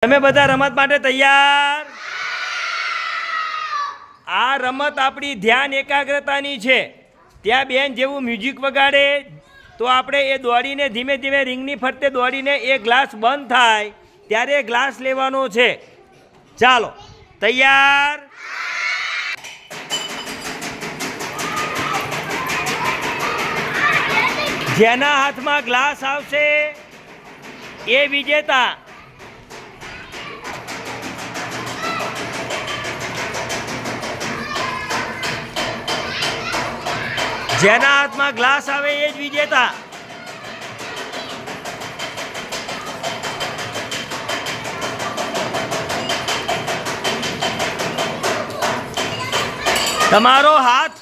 તમે બધા રમત માટે તૈયાર? આ રમત આપણી ધ્યાન એકાગ્રતાની છે. ત્યાં બેન જેવું મ્યુઝિક વગાડે તો આપણે એ દોડીને ધીમે ધીમે રિંગની ફરતે દોડીને એ ગ્લાસ બંધ થાય ત્યારે ગ્લાસ લેવાનો છે. ચાલો તૈયાર? જેના હાથમાં ગ્લાસ આવશે એ વિજેતા. જેના હાથમાં ગ્લાસ આવે એ જ વિજેતા. તમારો હાથ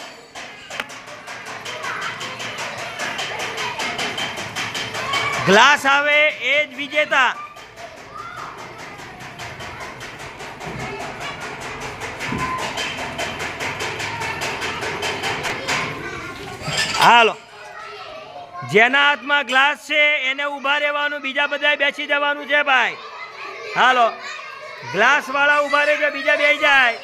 ગ્લાસ આવે એ જ વિજેતા. હાલો, જેના હાથમાં ગ્લાસ છે એને ઊભા રહેવાનું, બીજા બધા બેસી જવાનું છે ભાઈ. હાલો, ગ્લાસ વાળા ઊભા રહેજો, બીજા બેસી જાય.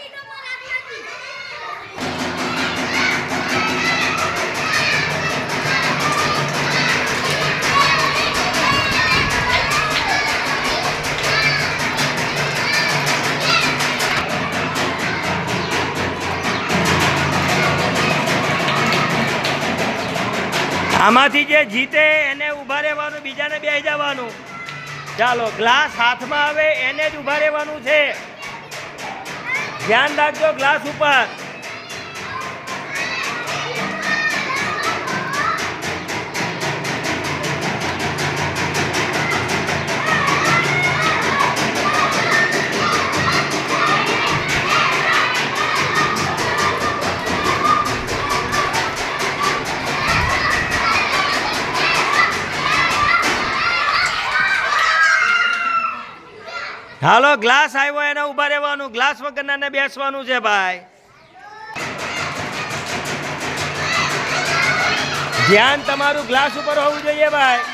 આમાંથી જે જીતે એને ઊભા રહેવાનું, બીજાને બેસી જવાનું. ચાલો, ગ્લાસ હાથમાં આવે એને જ ઊભા રહેવાનું છે. ધ્યાન રાખજો ગ્લાસ ઉપર. હાલો, ગ્લાસ આવ્યો એને ઊભા રહેવાનું, ગ્લાસ વગરનાને બેસવાનું છે ભાઈ. ધ્યાન તમારું ગ્લાસ ઉપર હોવું જોઈએ ભાઈ.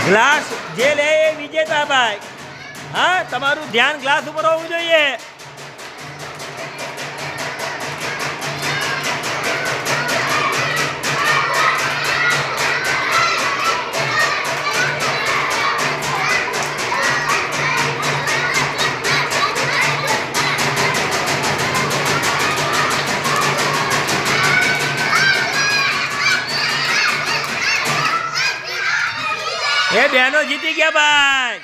ગ્લાસ જે લે એ વિજેતા ભાઈ. હા, તમારું ધ્યાન ગ્લાસ ઉપર હોવું જોઈએ. એ બહેનો જીતી ગયા ભાઈ.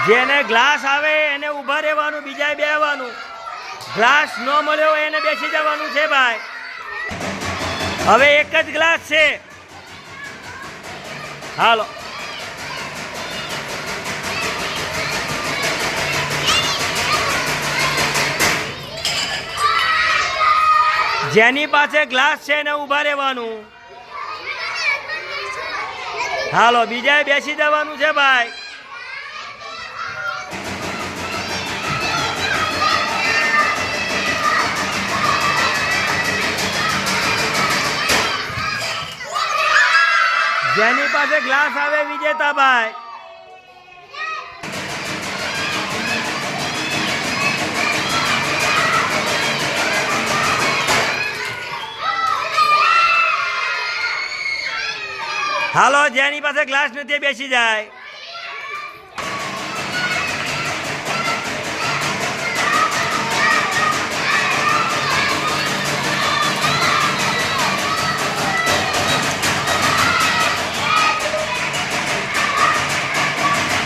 જેને ગ્લાસ આવે એને ઊભા રહેવાનું, બીજા બેસવાનું. ગ્લાસ ન મળ્યો એને બેસી જવાનું છે ભાઈ. હવે એક જ ગ્લાસ છે. હાલો, જેની પાસે ગ્લાસ છે એને ઊભા રહેવાનું. હાલો, બીજાએ બેસી જવાનું છે ભાઈ. જેની પાસે ગ્લાસ આવે વિજેતાભાઈ. હાલો, જેની પાસે ગ્લાસ નથી બેસી જાય.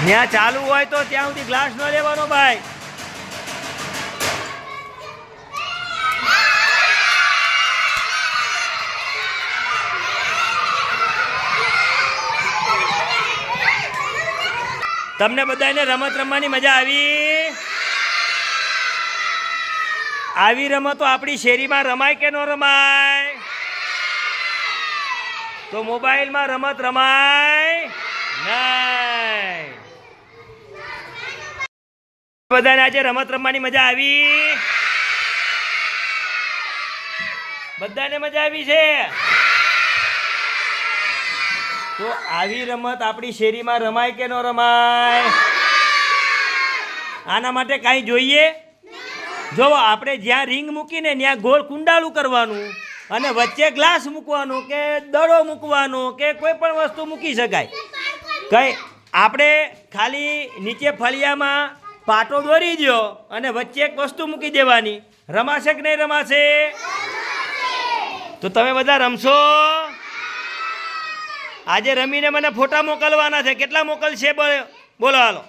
ત્યાં ચાલુ હોય તો ત્યાં સુધી ગ્લાસ ન લેવાનો ભાઈ. તમને બધાને રમત રમવાની મજા આવી? આવી રમતો આપણી શેરીમાં રમાય કે ન રમાય? તો મોબાઈલમાં રમત રમાય નહીં. બધાને આજે રમત રમવાની મજા આવી? બધાને મજા આવી છે? તો આવી રમત આપણી શેરીમાં રમાય કે ન રમાય? આના માટે કાંઈ જોઈએ? જો આપણે જ્યાં રીંગ મૂકીને ત્યાં ગોળ કુંડાળું કરવાનું અને વચ્ચે ગ્લાસ મૂકવાનો કે દડો મૂકવાનો કે કોઈ પણ વસ્તુ મૂકી શકાય. કંઈ આપણે ખાલી નીચે ફળિયામાં પાટો દોરી દો અને વચ્ચે એક વસ્તુ મૂકી દેવાની. રમાશે કે નહીં રમાશે? તો તમે બધા રમશો? આજે રમીને મને ફોટા મોકલવાના છે. કેટલા મોકલશે બોલો? હાલો,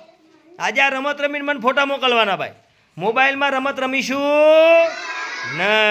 આજે આ રમત રમીને મને ફોટા મોકલવાના ભાઈ. મોબાઈલમાં રમત રમીશું નહીં.